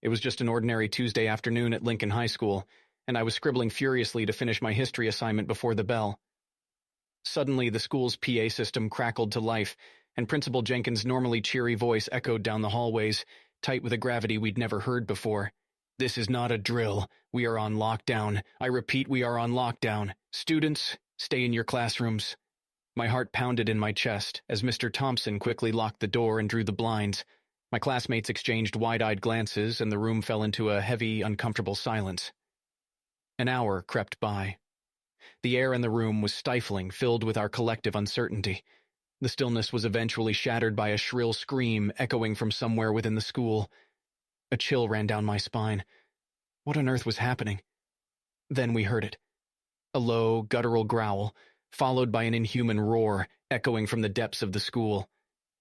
It was just an ordinary Tuesday afternoon at Lincoln High School, and I was scribbling furiously to finish my history assignment before the bell. Suddenly, the school's PA system crackled to life, and Principal Jenkins' normally cheery voice echoed down the hallways, tight with a gravity we'd never heard before. "This is not a drill. We are on lockdown. I repeat, we are on lockdown. Students, stay in your classrooms." My heart pounded in my chest as Mr. Thompson quickly locked the door and drew the blinds. My classmates exchanged wide-eyed glances, and the room fell into a heavy, uncomfortable silence. An hour crept by. The air in the room was stifling, filled with our collective uncertainty. The stillness was eventually shattered by a shrill scream echoing from somewhere within the school. A chill ran down my spine. What on earth was happening? Then we heard it. A low, guttural growl, followed by an inhuman roar, echoing from the depths of the school.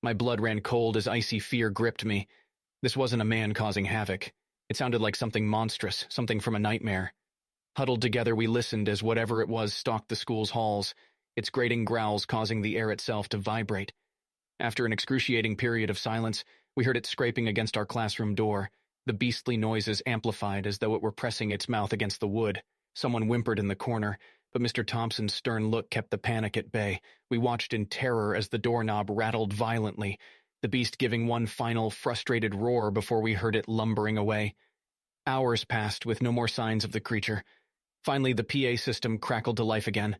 My blood ran cold as icy fear gripped me. This wasn't a man causing havoc. It sounded like something monstrous, something from a nightmare. Huddled together, we listened as whatever it was stalked the school's halls, its grating growls causing the air itself to vibrate. After an excruciating period of silence, we heard it scraping against our classroom door, the beastly noises amplified as though it were pressing its mouth against the wood. Someone whimpered in the corner, but Mr. Thompson's stern look kept the panic at bay. We watched in terror as the doorknob rattled violently, the beast giving one final, frustrated roar before we heard it lumbering away. Hours passed with no more signs of the creature. Finally, the PA system crackled to life again.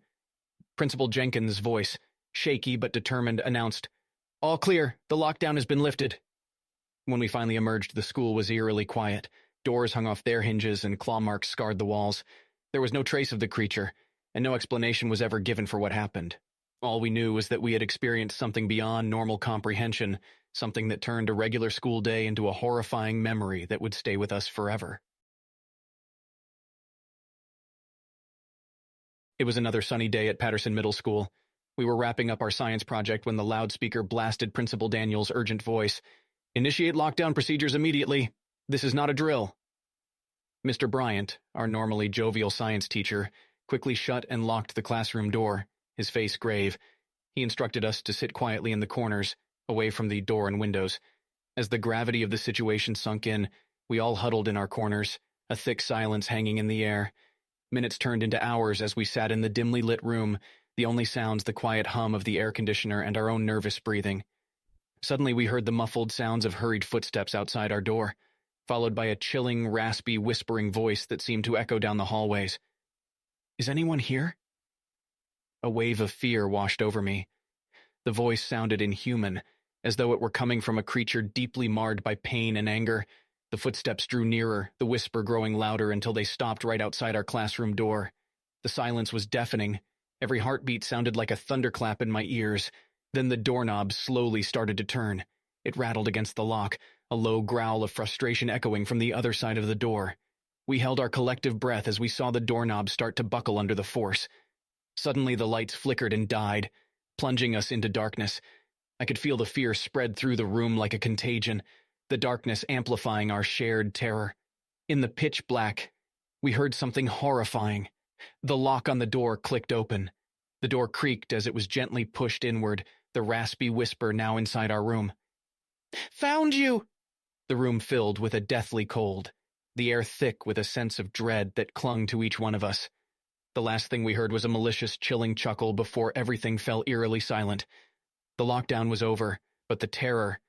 Principal Jenkins' voice, shaky but determined, announced, "All clear, the lockdown has been lifted." When we finally emerged, the school was eerily quiet. Doors hung off their hinges and claw marks scarred the walls. There was no trace of the creature, and no explanation was ever given for what happened. All we knew was that we had experienced something beyond normal comprehension, something that turned a regular school day into a horrifying memory that would stay with us forever. It was another sunny day at Patterson Middle School. We were wrapping up our science project when the loudspeaker blasted Principal Daniel's urgent voice. "Initiate lockdown procedures immediately. This is not a drill." Mr. Bryant, our normally jovial science teacher, quickly shut and locked the classroom door, his face grave. He instructed us to sit quietly in the corners, away from the door and windows. As the gravity of the situation sunk in, we all huddled in our corners, a thick silence hanging in the air. Minutes turned into hours as we sat in the dimly lit room, the only sounds the quiet hum of the air conditioner and our own nervous breathing. Suddenly we heard the muffled sounds of hurried footsteps outside our door, followed by a chilling, raspy, whispering voice that seemed to echo down the hallways. "Is anyone here?" A wave of fear washed over me. The voice sounded inhuman, as though it were coming from a creature deeply marred by pain and anger. The footsteps drew nearer, the whisper growing louder until they stopped right outside our classroom door. The silence was deafening. Every heartbeat sounded like a thunderclap in my ears. Then the doorknob slowly started to turn. It rattled against the lock, a low growl of frustration echoing from the other side of the door. We held our collective breath as we saw the doorknob start to buckle under the force. Suddenly the lights flickered and died, plunging us into darkness. I could feel the fear spread through the room like a contagion, the darkness amplifying our shared terror. In the pitch black, we heard something horrifying. The lock on the door clicked open. The door creaked as it was gently pushed inward, the raspy whisper now inside our room. "Found you!" The room filled with a deathly cold, the air thick with a sense of dread that clung to each one of us. The last thing we heard was a malicious, chilling chuckle before everything fell eerily silent. The lockdown was over, but the terror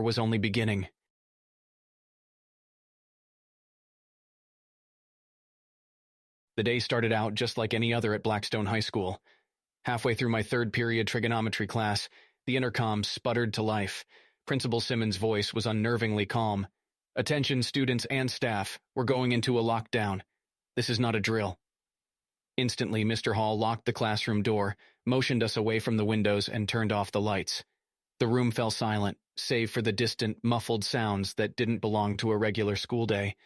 was only beginning. The day started out just like any other at Blackstone High School. Halfway through my third period trigonometry class, the intercom sputtered to life. Principal Simmons' voice was unnervingly calm. "Attention, students and staff. We're going into a lockdown. This is not a drill." Instantly, Mr. Hall locked the classroom door, motioned us away from the windows, and turned off the lights. The room fell silent, save for the distant, muffled sounds that didn't belong to a regular school day.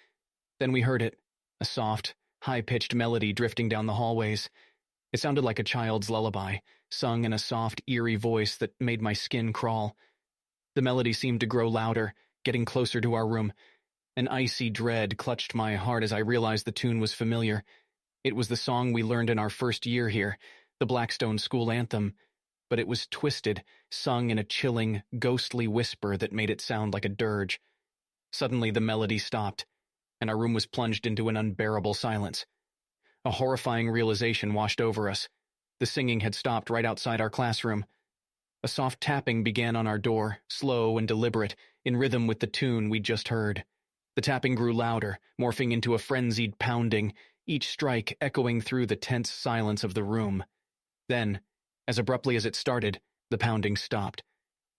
Then we heard it, a soft, high-pitched melody drifting down the hallways. It sounded like a child's lullaby, sung in a soft, eerie voice that made my skin crawl. The melody seemed to grow louder, getting closer to our room. An icy dread clutched my heart as I realized the tune was familiar. It was the song we learned in our first year here, the Blackstone school anthem, but it was twisted, sung in a chilling, ghostly whisper that made it sound like a dirge. Suddenly the melody stopped, and our room was plunged into an unbearable silence. A horrifying realization washed over us. The singing had stopped right outside our classroom. A soft tapping began on our door, slow and deliberate, in rhythm with the tune we'd just heard. The tapping grew louder, morphing into a frenzied pounding, each strike echoing through the tense silence of the room. Then, as abruptly as it started, the pounding stopped.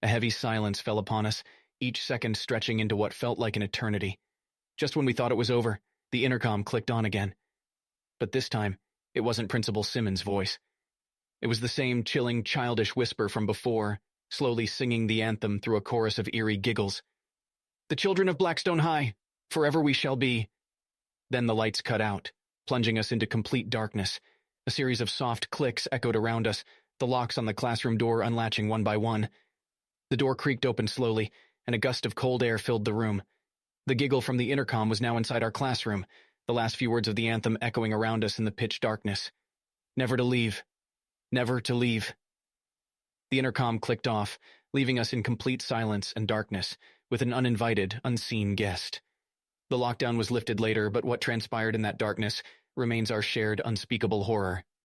A heavy silence fell upon us, each second stretching into what felt like an eternity. Just when we thought it was over, the intercom clicked on again. But this time, it wasn't Principal Simmons' voice. It was the same chilling, childish whisper from before, slowly singing the anthem through a chorus of eerie giggles. "The children of Blackstone High, forever we shall be." Then the lights cut out, plunging us into complete darkness. A series of soft clicks echoed around us, the locks on the classroom door unlatching one by one. The door creaked open slowly, and a gust of cold air filled the room. The giggle from the intercom was now inside our classroom, the last few words of the anthem echoing around us in the pitch darkness. "Never to leave. Never to leave." The intercom clicked off, leaving us in complete silence and darkness, with an uninvited, unseen guest. The lockdown was lifted later, but what transpired in that darkness remains our shared, unspeakable horror.